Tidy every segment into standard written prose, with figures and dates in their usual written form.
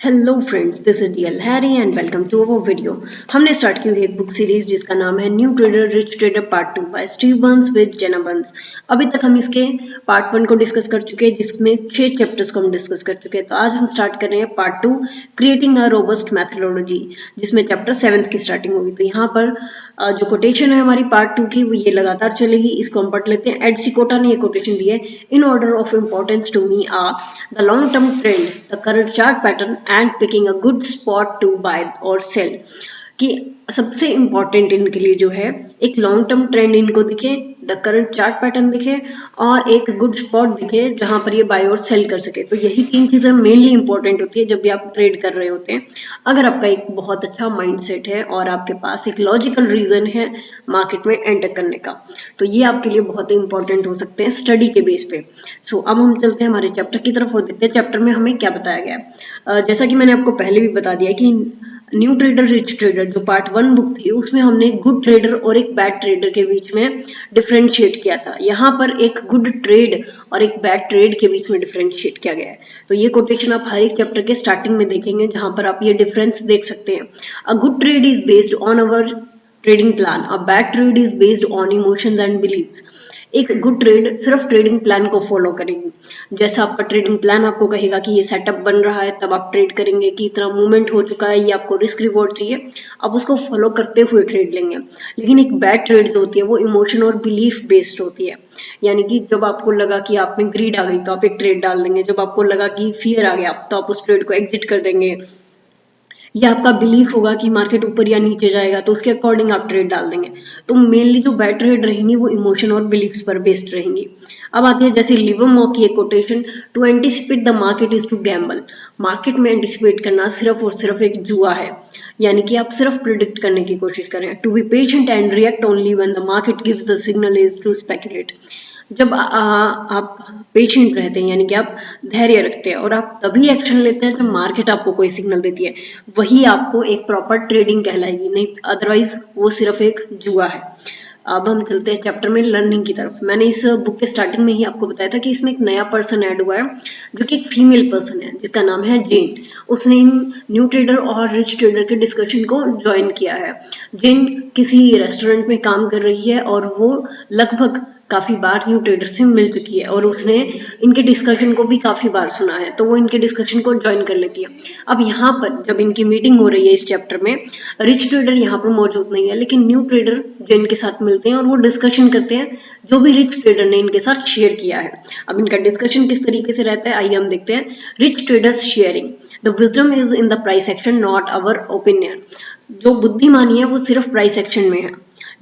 Hello friends, this is DL Harry and welcome to our video. हमने start की हुई एक बुक सीरीज जिसका नाम है new trader rich trader part 2 by Steve Burns with Janna Burns. अभी तक हम इसके पार्ट 1 को डिस्कस कर चुके हैं जिसमें 6 चैप्टर्स को हम डिस्कस कर चुके हैं। तो आज हम स्टार्ट कर रहे हैं part 2 creating a robust methodology, जिसमें चैप्टर 7 की स्टार्टिंग होगी। तो यहाँ पर जो कोटेशन है हमारी पार्ट 2 की वो ये लगातार चलेगी, इसको हम पढ़ लेते हैं। एड सिकोटा ने ये कोटेशन दी है, in order of importance to me are the long term trend, the current chart pattern and picking a good spot to buy और सेल। कि सबसे इंपॉर्टेंट इनके लिए जो है एक लॉन्ग टर्म ट्रेंड इनको दिखे, द करंट चार्ट पैटर्न दिखे और एक गुड स्पॉट दिखे जहां पर ये बाय और सेल कर सके। तो यही तीन चीजें मेनली इंपॉर्टेंट होती है जब भी आप ट्रेड कर रहे होते हैं। अगर आपका एक बहुत अच्छा माइंडसेट है और आपके पास एक लॉजिकल रीजन है मार्केट में एंटर करने का, तो ये आपके लिए बहुत ही इंपॉर्टेंट हो सकते हैं स्टडी के बेस पे। सो अब हम चलते हैं हमारे चैप्टर की तरफ और देखते हैं चैप्टर में हमें क्या बताया गया है। जैसा कि मैंने आपको पहले भी बता दिया कि न्यू ट्रेडर रिच ट्रेडर जो पार्ट 1 बुक थी उसमें हमने गुड ट्रेडर और एक बैड ट्रेडर के बीच में डिफरेंशिएट किया था। यहाँ पर एक गुड ट्रेड और एक बैड ट्रेड के बीच में डिफरेंशिएट किया गया है। तो ये कोटेशन आप हर एक चैप्टर के स्टार्टिंग में देखेंगे जहां पर आप ये डिफरेंस देख सकते हैं। A good trade is based on our trading plan, a bad trade is based on emotions and beliefs. एक गुड ट्रेड सिर्फ ट्रेडिंग प्लान को फॉलो करेगी। जैसा आपका ट्रेडिंग प्लान आपको कहेगा कि ये सेटअप बन रहा है तब आप ट्रेड करेंगे, कि इतना मूवमेंट हो चुका है, ये आपको रिस्क रिवॉर्ड चाहिए, आप उसको फॉलो करते हुए ट्रेड लेंगे। लेकिन एक बैड ट्रेड जो होती है वो इमोशन और बिलीफ बेस्ड होती है। यानी कि जब आपको लगा कि आप में ग्रीड आ गई तो आप एक ट्रेड डाल देंगे, जब आपको लगा कि फियर आ गया तो आप उस ट्रेड को एग्जिट कर देंगे, या आपका बिलीफ होगा कि मार्केट ऊपर या नीचे जाएगा तो उसके अकॉर्डिंग आप ट्रेड डाल देंगे। तो मेनली जो बैड ट्रेड रहेंगी वो इमोशन और बिलीफ्स पर बेस्ड रहेंगी। अब आती है जैसे लिवरमॉर की एक quotation, to anticipate the market is to gamble. Market में एंटिसिपेट करना सिर्फ और सिर्फ एक जुआ है, यानी कि आप सिर्फ प्रिडिक्ट करने की कोशिश करें। To be patient and react only when the market gives the signal is to speculate. जब आप पेशेंट रहते हैं यानी कि आप धैर्य रखते हैं और आप तभी एक्शन लेते हैं जब मार्केट आपको कोई सिग्नल देती है, वही आपको एक प्रॉपर ट्रेडिंग कहलाएगी, नहीं अदरवाइज वो सिर्फ एक जुआ है। अब हम चलते हैं चैप्टर में लर्निंग की तरफ। मैंने इस बुक के स्टार्टिंग में ही आपको बताया था कि इसमें एक नया पर्सन ऐड हुआ है जो कि एक फीमेल पर्सन है जिसका नाम है जेन। उसने न्यू ट्रेडर और रिच ट्रेडर के डिस्कशन को ज्वाइन किया है। जेन किसी रेस्टोरेंट में काम कर रही है और वो लगभग काफी बार न्यू ट्रेडर से मिल चुकी है और उसने इनके डिस्कशन को भी काफी बार सुना है, तो वो इनके डिस्कशन को ज्वाइन कर लेती है। अब यहाँ पर जब इनकी मीटिंग हो रही है इस चैप्टर में, रिच ट्रेडर यहाँ पर मौजूद नहीं है लेकिन न्यू ट्रेडर जेन के साथ मिलते हैं और वो डिस्कशन करते हैं जो भी रिच ट्रेडर ने इनके साथ शेयर किया है। अब इनका डिस्कशन किस तरीके से रहता है आइए हम देखते हैं। Rich traders sharing, the wisdom is in the price action not our opinion. जो बुद्धिमानी है वो सिर्फ प्राइस एक्शन में है,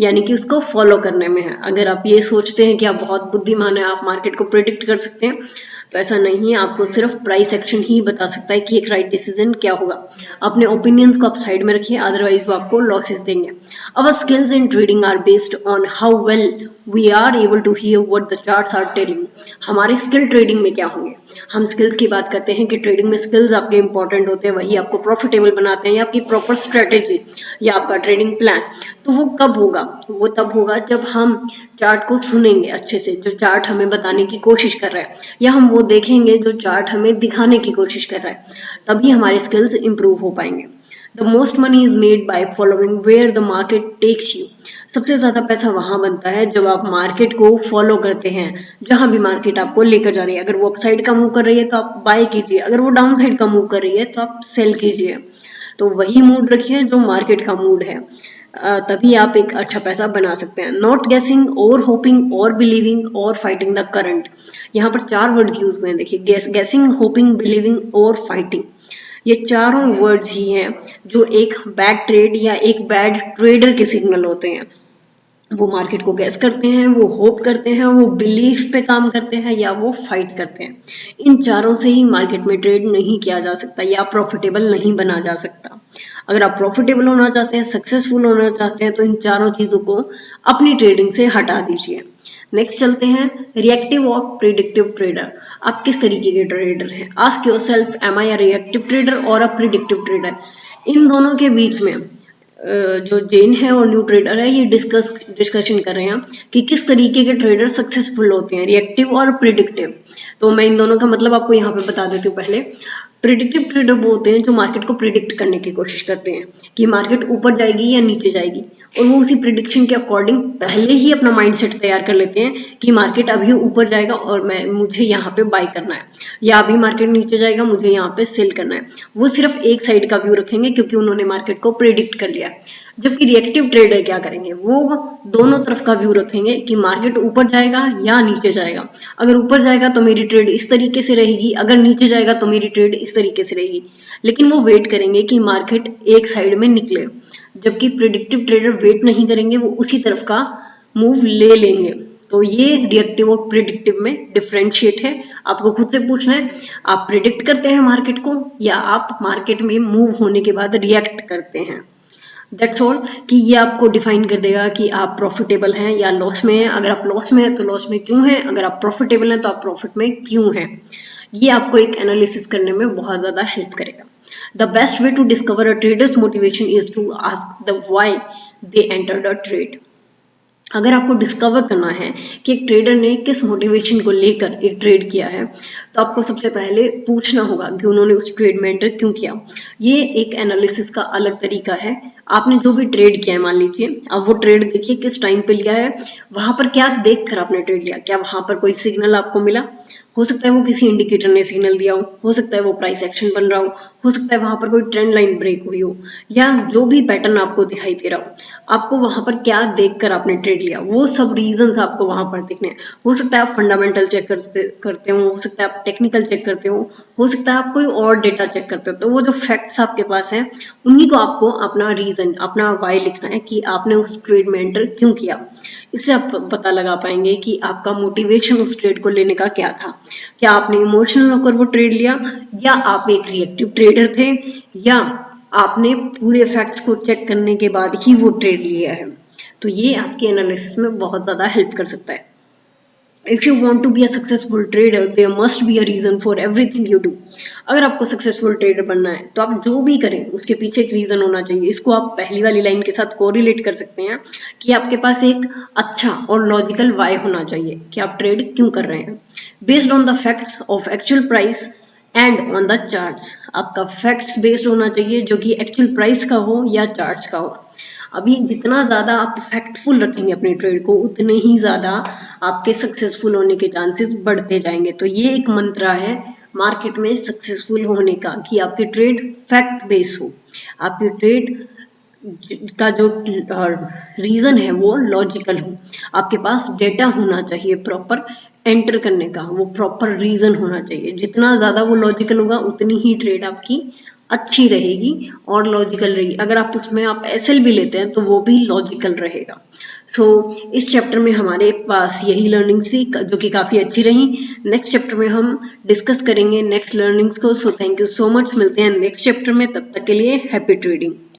यानी कि उसको फॉलो करने में है। अगर आप ये सोचते हैं कि आप बहुत बुद्धिमान है, आप मार्केट को प्रेडिक्ट कर सकते हैं, तो ऐसा नहीं है। आपको सिर्फ प्राइस एक्शन ही बता सकता है कि एक राइट डिसीजन क्या होगा। अपने ओपिनियंस को आप साइड में रखिए, अदरवाइज वो आपको लॉसेस देंगे। Our skills in trading are based on how well we are able to hear what the charts are telling. हमारे स्किल ट्रेडिंग में क्या होंगे? हम स्किल्स की बात करते हैं कि ट्रेडिंग में स्किल्स आपके इंपॉर्टेंट होते हैं, वही आपको प्रॉफिटेबल बनाते हैं, या आपकी प्रॉपर स्ट्रेटेजी या आपका ट्रेडिंग प्लान। तो वो कब होगा? वो तब होगा जब हम चार्ट को सुनेंगे अच्छे से, जो चार्ट हमें बताने की कोशिश कर रहा है, या हम वो देखेंगे जो चार्ट हमें दिखाने की कोशिश कर रहा है, तभी हमारे स्किल्स इंप्रूव हो पाएंगे। The most money is made by following where the market takes you. सबसे ज्यादा पैसा वहां बनता है जब आप मार्केट को फॉलो करते हैं, जहां भी मार्केट आपको लेकर जा रही है। अगर वो अपसाइड का मूव कर रही है तो आप बाय कीजिए, अगर वो डाउन साइड का मूव कर रही है तो आप सेल कीजिए। तो वही मूड रखिए जो मार्केट का मूड है, तभी आप एक अच्छा पैसा बना सकते हैं। नॉट गेसिंग और होपिंग और बिलीविंग और फाइटिंग द करंट। यहाँ पर 4 वर्ड्स यूज हुए हैं, देखिए गेसिंग, होपिंग, बिलीविंग और फाइटिंग। ये चारों वर्ड्स ही हैं जो एक बैड ट्रेड या एक बैड ट्रेडर के सिग्नल होते हैं। वो मार्केट को गैस करते हैं, वो होप करते हैं, वो बिलीफ पे काम करते हैं, या वो फाइट करते हैं। इन चारों से ही मार्केट में ट्रेड नहीं किया जा सकता या प्रॉफिटेबल नहीं बना जा सकता। अगर आप प्रॉफिटेबल होना चाहते हैं, सक्सेसफुल होना चाहते हैं, तो इन चारों चीजों को अपनी ट्रेडिंग से हटा दीजिए। नेक्स्ट चलते हैं रिएक्टिव और प्रिडिक्टिव ट्रेडर। आप किस तरीके के ट्रेडर हैं? Ask yourself, am I a reactive trader और अ प्रिडिक्टिव ट्रेडर? इन दोनों के बीच में जो जेन है और न्यू ट्रेडर है ये डिस्कशन कर रहे हैं कि किस तरीके के ट्रेडर सक्सेसफुल होते हैं, रिएक्टिव और प्रिडिक्टिव। तो मैं इन दोनों का मतलब आपको यहाँ पे बता देती हूँ। पहले प्रिडिक्टिव ट्रेडर वो होते हैं जो मार्केट को प्रिडिक्ट करने की कोशिश करते हैं कि मार्केट ऊपर जाएगी या नीचे जाएगी, और वो उसी प्रिडिक्शन के अकॉर्डिंग पहले ही अपना माइंडसेट तैयार कर लेते हैं कि मार्केट अभी ऊपर जाएगा और मुझे यहाँ पे बाय करना है, या अभी मार्केट नीचे जाएगा मुझे यहाँ पे सेल करना है। वो सिर्फ एक साइड का व्यू रखेंगे क्योंकि उन्होंने मार्केट को प्रिडिक्ट कर लिया। जबकि रिएक्टिव ट्रेडर क्या करेंगे, वो दोनों तरफ का व्यू रखेंगे कि मार्केट ऊपर जाएगा या नीचे जाएगा। अगर ऊपर जाएगा तो मेरी ट्रेड इस तरीके से रहेगी, अगर नीचे जाएगा तो मेरी ट्रेड इस तरीके से रहेगी, लेकिन वो वेट करेंगे कि मार्केट एक साइड में निकले। जबकि प्रिडिक्टिव ट्रेडर वेट नहीं करेंगे, वो उसी तरफ का मूव ले लेंगे। तो ये रिएक्टिव और प्रिडिक्टिव में डिफरेंशिएट है। आपको खुद से पूछना है, आप प्रिडिक्ट करते हैं मार्केट को या आप मार्केट में मूव होने के बाद रिएक्ट करते हैं। दैट्स ऑल, कि ये आपको डिफाइन कर देगा कि आप प्रॉफिटेबल हैं या लॉस में हैं। अगर आप लॉस में हैं तो लॉस में क्यों हैं, अगर आप प्रॉफिटेबल हैं तो आप प्रॉफिट में क्यों हैं। ये आपको एक एनालिसिस करने में बहुत ज़्यादा हेल्प करेगा। The best way to discover a trader's motivation is to ask the why they entered a trade. अगर आपको डिस्कवर करना है कि एक ट्रेडर ने किस मोटिवेशन को लेकर एक ट्रेड किया है, तो आपको सबसे पहले पूछना होगा कि उन्होंने उस ट्रेड में एंटर क्यों किया। ये एक एनालिसिस का अलग तरीका है। आपने जो भी ट्रेड किया है, मान लीजिए अब वो ट्रेड देखिए किस टाइम पे लिया है, वहां पर क्या देखकर आपने ट्रेड लिया, क्या वहां पर कोई सिग्नल आपको मिला, हो सकता है वो किसी इंडिकेटर ने सिग्नल दिया हो सकता है वो प्राइस एक्शन बन रहा हो सकता है वहां पर कोई ट्रेंड लाइन ब्रेक हुई हो, या जो भी पैटर्न आपको दिखाई दे रहा हो, आपको वहां पर क्या देखकर आपने ट्रेड लिया, वो सब रीजंस आपको वहां पर दिखने हैं। हो सकता है आप फंडामेंटल चेक करते हो सकता है आप टेक्निकल चेक करते हो सकता है आप कोई और डेटा चेक करते हो। तो वो जो फैक्ट्स आपके पास हैं उन्हीं को आपको अपना रीजन, अपना वाई लिखना है कि आपने उस ट्रेड में एंटर क्यों किया। इससे आप पता लगा पाएंगे कि आपका मोटिवेशन उस ट्रेड को लेने का क्या था। क्या आपने इमोशनल होकर वो ट्रेड लिया, या आप एक रिएक्टिव ट्रेडर थे, या आपने पूरे फैक्ट्स को चेक करने के बाद ही वो ट्रेड लिया है। तो ये आपके एनालिसिस में बहुत ज्यादा हेल्प कर सकता है। If you want to be a successful trader, there must be a reason for everything you do. अगर आपको सक्सेसफुल ट्रेडर बनना है तो आप जो भी करें उसके पीछे एक रीजन होना चाहिए। इसको आप पहली वाली लाइन के साथ कोरिलेट कर सकते हैं कि आपके पास एक अच्छा और लॉजिकल वाई होना चाहिए कि आप ट्रेड क्यों कर रहे हैं। Based on the facts of actual price and on the charts, आपका फैक्ट्स बेस्ड होना चाहिए जो कि एक्चुअल प्राइस का हो या चार्ट्स का हो। अभी जितना ज़्यादा आप फैक्टफुल रखेंगे अपने ट्रेड को, उतने ही ज़्यादा आपके सक्सेसफुल होने के चांसेस बढ़ते जाएंगे। तो ये एक मंत्र है मार्केट में सक्सेसफुल होने का कि आपकी ट्रेड फैक्ट बेस हो, आपकी ट्रेड का जो रीज़न है वो लॉजिकल हो, आपके पास डेटा होना चाहिए प्रॉपर एंटर करने का, वो प्रॉपर रीज़न होना चाहिए। जितना ज़्यादा वो लॉजिकल होगा उतनी ही ट्रेड आपकी अच्छी रहेगी और लॉजिकल रहेगी। अगर आप उसमें आप एसएल भी लेते हैं तो वो भी लॉजिकल रहेगा। सो इस चैप्टर में हमारे पास यही लर्निंग थी जो कि काफ़ी अच्छी रही। नेक्स्ट चैप्टर में हम डिस्कस करेंगे नेक्स्ट लर्निंग्स को। So thank you so much, मिलते हैं नेक्स्ट चैप्टर में, तब तक के लिए हैप्पी ट्रेडिंग।